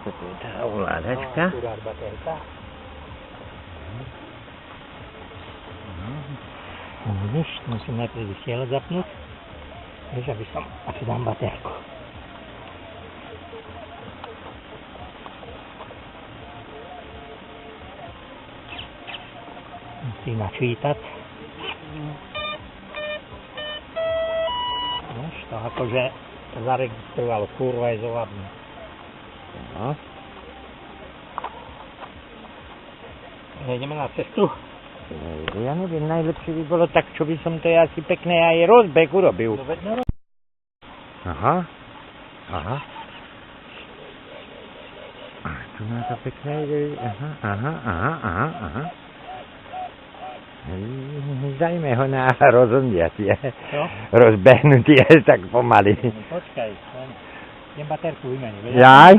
Toto je tá ovládačka. Akurát baterka. No vidíš, musím najprv vysielať zapnúť. Vieš, aby som... A tu dám baterku. Musí načítať. Vieš, to akože zaregistrovalo, kurva je zovadný. No. Ideme na cestu. Ja neviem, najlepšie by bolo tak, čo by som to asi pekné aj rozbeh urobil. Aha. Aha. A tu má to pekné, aha. Dajme ho na rozumietie. Čo? Rozbehnutie tak pomaly. Počkaj, idem baterku vymeniť. Jaj?